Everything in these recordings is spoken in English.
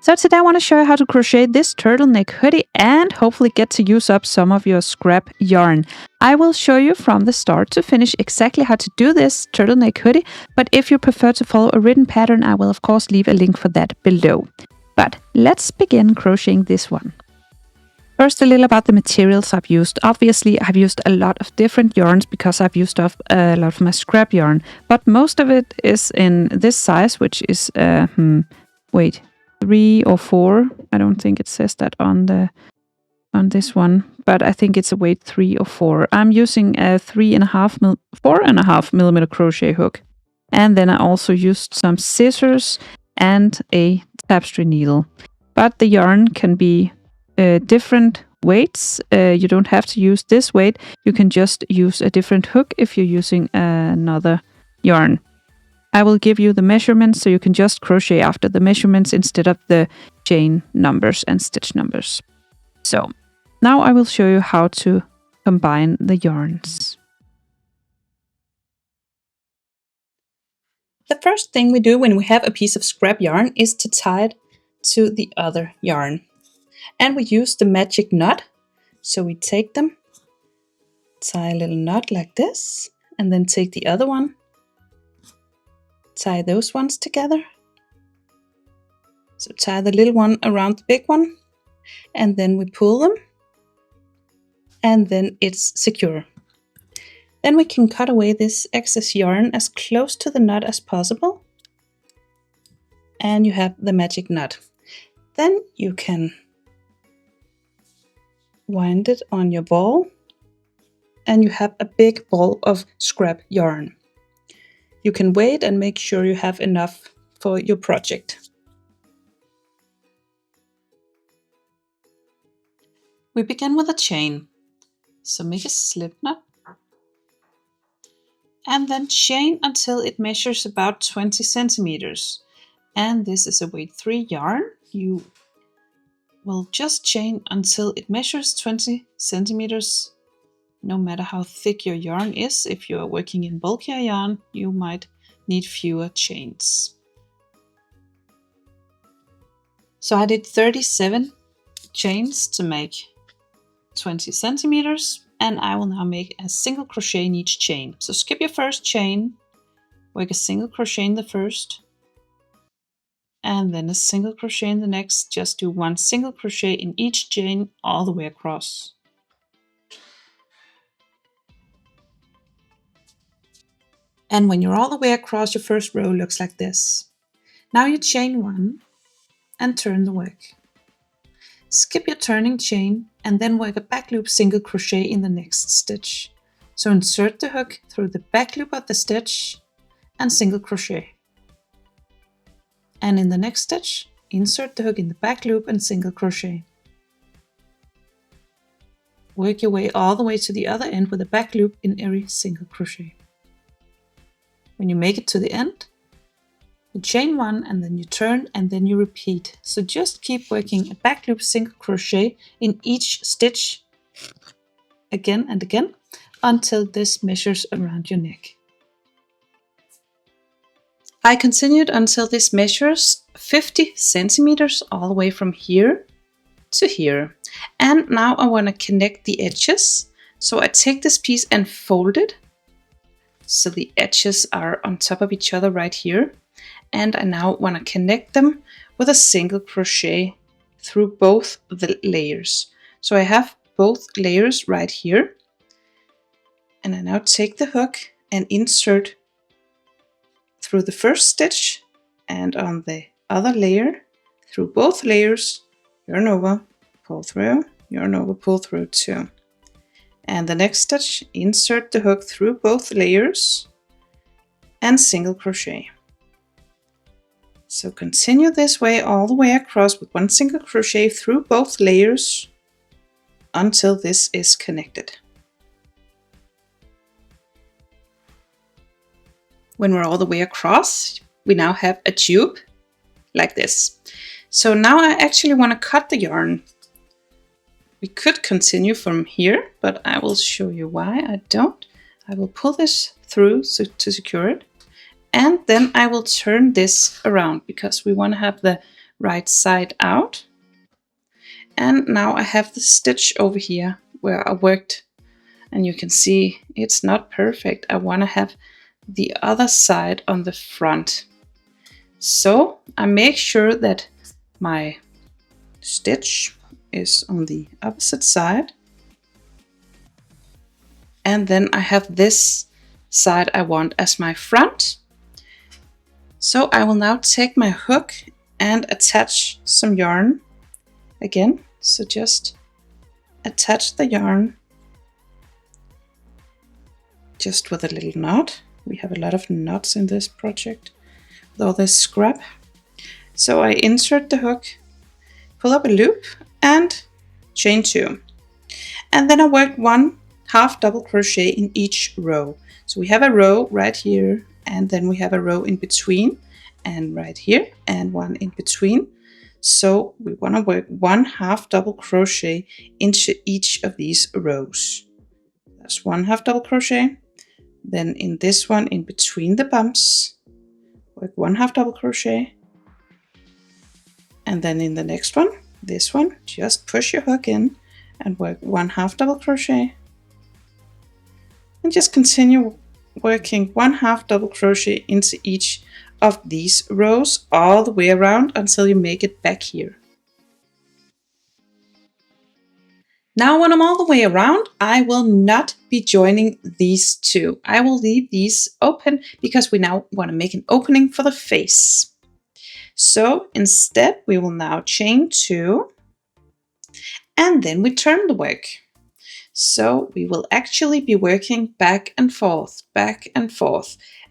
So today I want to show you how to crochet this turtleneck hoodie and hopefully get to use up some of your scrap yarn. I will show you from the start to finish exactly how to do this turtleneck hoodie, but if you prefer to follow a written pattern, I will of course leave a link for that below. But let's begin crocheting this one. First, a little about the materials I've used. Obviously, I've used a lot of different yarns because I've used up a lot of my scrap yarn, but most of it is in this size, which is, 3 or 4. I don't think it says that on this one, but I think it's a weight 3 or 4. I'm using a 4.5 millimeter crochet hook, and then I also used some scissors and a tapestry needle. But the yarn can be different weights. You don't have to use this weight. You can just use a different hook if you're using another yarn. I will give you the measurements so you can just crochet after the measurements instead of the chain numbers and stitch numbers. So now I will show you how to combine the yarns. The first thing we do when we have a piece of scrap yarn is to tie it to the other yarn. And we use the magic knot. So we take them, tie a little knot like this, and then take the other one, tie those ones together. So tie the little one around the big one, and then we pull them, and then it's secure. Then we can cut away this excess yarn as close to the knot as possible, and you have the magic knot. Then you can wind it on your ball, and you have a big ball of scrap yarn. You can wait and make sure you have enough for your project. We begin with a chain. So make a slip knot and then chain until it measures about 20 centimeters. And this is a weight 3 yarn. You will just chain until it measures 20 centimeters. No matter how thick your yarn is, if you are working in bulkier yarn, you might need fewer chains. So I did 37 chains to make 20 centimeters, and I will now make a single crochet in each chain. So skip your first chain, work a single crochet in the first, and then a single crochet in the next. Just do 1 single crochet in each chain all the way across. And when you're all the way across, your first row looks like this. Now you chain 1 and turn the work. Skip your turning chain and then work a back loop single crochet in the next stitch. So insert the hook through the back loop of the stitch and single crochet. And in the next stitch, insert the hook in the back loop and single crochet. Work your way all the way to the other end with a back loop in every single crochet. When you make it to the end, you chain 1 and then you turn and then you repeat. So just keep working a back loop single crochet in each stitch again and again until this measures around your neck. I continued until this measures 50 centimeters all the way from here to here. And now I want to connect the edges. So I take this piece and fold it so the edges are on top of each other right here. And I now want to connect them with a single crochet through both the layers. So I have both layers right here. And I now take the hook and insert through the first stitch and on the other layer through both layers, yarn over, pull through, yarn over, pull through 2. And the next stitch, insert the hook through both layers and single crochet. So continue this way all the way across with 1 single crochet through both layers until this is connected. When we're all the way across, we now have a tube like this. So now I actually want to cut the yarn. We could continue from here, but I will show you why I don't. I will pull this through to secure it. And then I will turn this around because we want to have the right side out. And now I have the stitch over here where I worked, and you can see it's not perfect. I want to have the other side on the front. So I make sure that my stitch is on the opposite side. And then I have this side I want as my front. So I will now take my hook and attach some yarn again. So just attach the yarn just with a little knot. We have a lot of knots in this project with all this scrap. So I insert the hook, pull up a loop and chain 2. And then I work 1 half double crochet in each row. So we have a row right here, and then we have a row in between, and right here, and one in between. So we want to work 1 half double crochet into each of these rows. That's 1 half double crochet. Then in this one in between the bumps, work 1 half double crochet. And then in the next one, this one, just push your hook in and work 1 half double crochet. And just continue working 1 half double crochet into each of these rows all the way around until you make it back here. Now when I'm all the way around, I will not be joining these two. I will leave these open because we now want to make an opening for the face. So instead we will now chain 2 and then we turn the work. So we will actually be working back and forth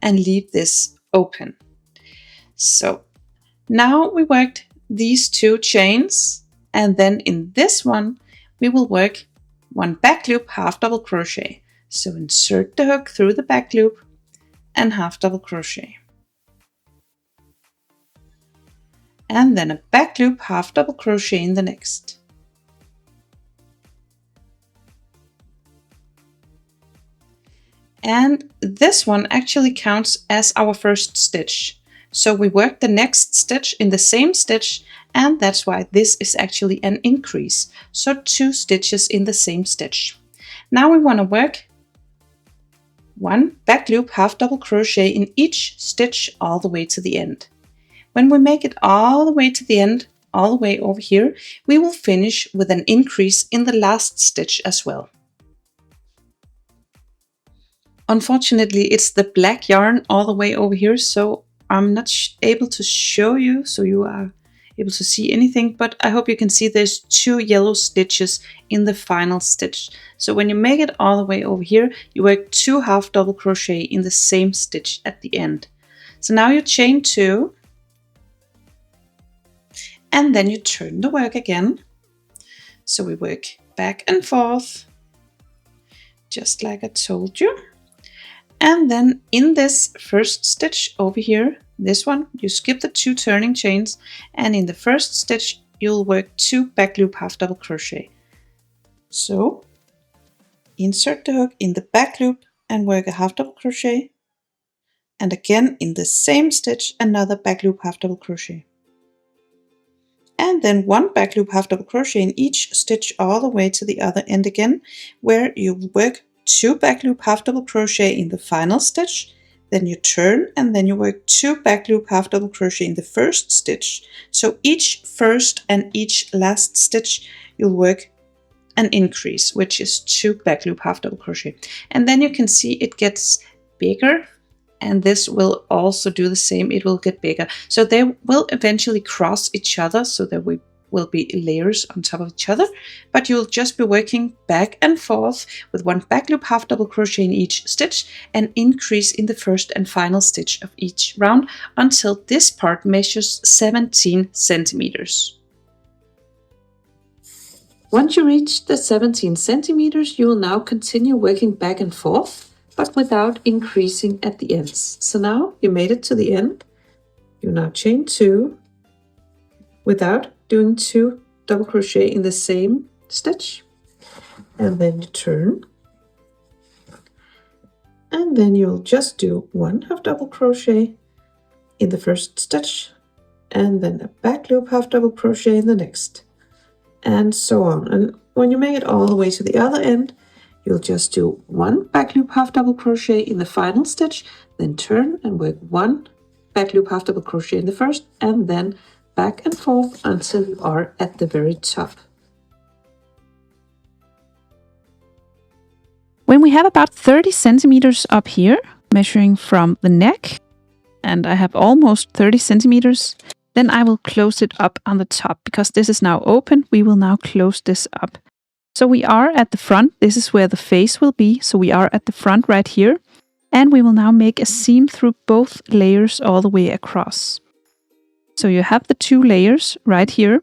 and leave this open. So now we worked these 2 chains, and then in this one we will work 1 back loop half double crochet. So insert the hook through the back loop and half double crochet. And then a back loop half double crochet in the next. And this one actually counts as our first stitch. So we work the next stitch in the same stitch, and that's why this is actually an increase. So 2 stitches in the same stitch. Now we want to work 1 back loop half double crochet in each stitch all the way to the end. When we make it all the way to the end, all the way over here, we will finish with an increase in the last stitch as well. Unfortunately, it's the black yarn all the way over here, so I'm not able to show you so you are able to see anything, but I hope you can see there's 2 yellow stitches in the final stitch. So when you make it all the way over here, you work 2 half double crochet in the same stitch at the end. So now you chain 2 and then you turn the work again. So we work back and forth, just like I told you. And then in this first stitch over here, this one, you skip the 2 turning chains, and in the first stitch you'll work 2 back loop half double crochet. So insert the hook in the back loop and work a half double crochet, and again in the same stitch another back loop half double crochet, and then 1 back loop half double crochet in each stitch all the way to the other end again, where you work 2 back loop half double crochet in the final stitch, then you turn and then you work 2 back loop half double crochet in the first stitch. So each first and each last stitch you'll work an increase, which is 2 back loop half double crochet. And then you can see it gets bigger, and this will also do the same, it will get bigger. So they will eventually cross each other, so that we will be layers on top of each other, but you'll just be working back and forth with 1 back loop half double crochet in each stitch and increase in the first and final stitch of each round until this part measures 17 centimeters. Once you reach the 17 centimeters, you will now continue working back and forth, but without increasing at the ends. So now you made it to the end. You now chain 2 without doing 2 double crochet in the same stitch, and then you turn, and then you'll just do 1 half double crochet in the first stitch, and then a back loop half double crochet in the next, and so on. And when you make it all the way to the other end, you'll just do one back loop half double crochet in the final stitch, then turn and work one back loop half double crochet in the first, and then back and forth until you are at the very top. When we have about 30 centimeters up here, measuring from the neck, and I have almost 30 centimeters, then I will close it up on the top. Because this is now open, we will now close this up. So we are at the front. This is where the face will be. So we are at the front right here. And we will now make a seam through both layers all the way across. So you have the two layers right here.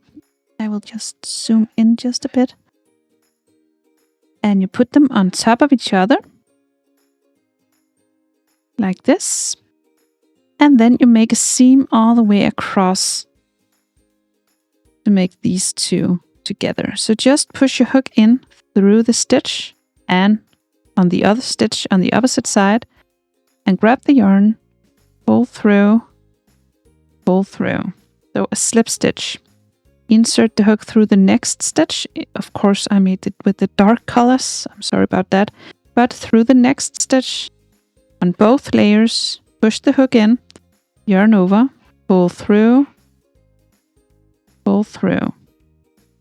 I will just zoom in just a bit. And you put them on top of each other. Like this. And then you make a seam all the way across to make these two together. So just push your hook in through the stitch and on the other stitch on the opposite side, and grab the yarn, pull through. So a slip stitch. Insert the hook through the next stitch. Of course, I made it with the dark colors. I'm sorry about that. But through the next stitch on both layers, push the hook in, yarn over, pull through.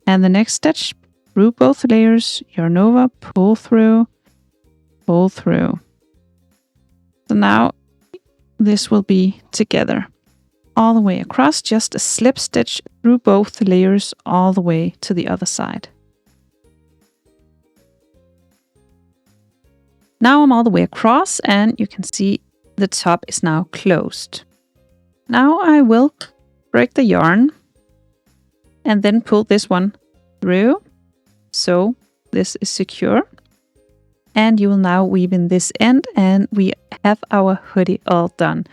And the next stitch through both layers, yarn over, pull through. So now this will be together all the way across, just a slip stitch through both layers all the way to the other side. Now I'm all the way across, and you can see the top is now closed. Now I will break the yarn and then pull this one through, so this is secure. And you will now weave in this end, and we have our hoodie all done.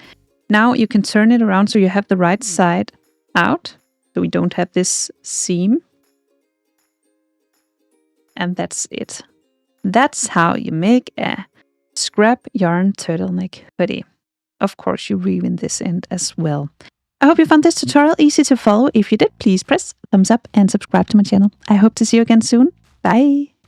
Now you can turn it around so you have the right side out, so we don't have this seam. And that's it. That's how you make a scrap yarn turtleneck hoodie. Of course, you weave in this end as well. I hope you found this tutorial easy to follow. If you did, please press thumbs up and subscribe to my channel. I hope to see you again soon. Bye!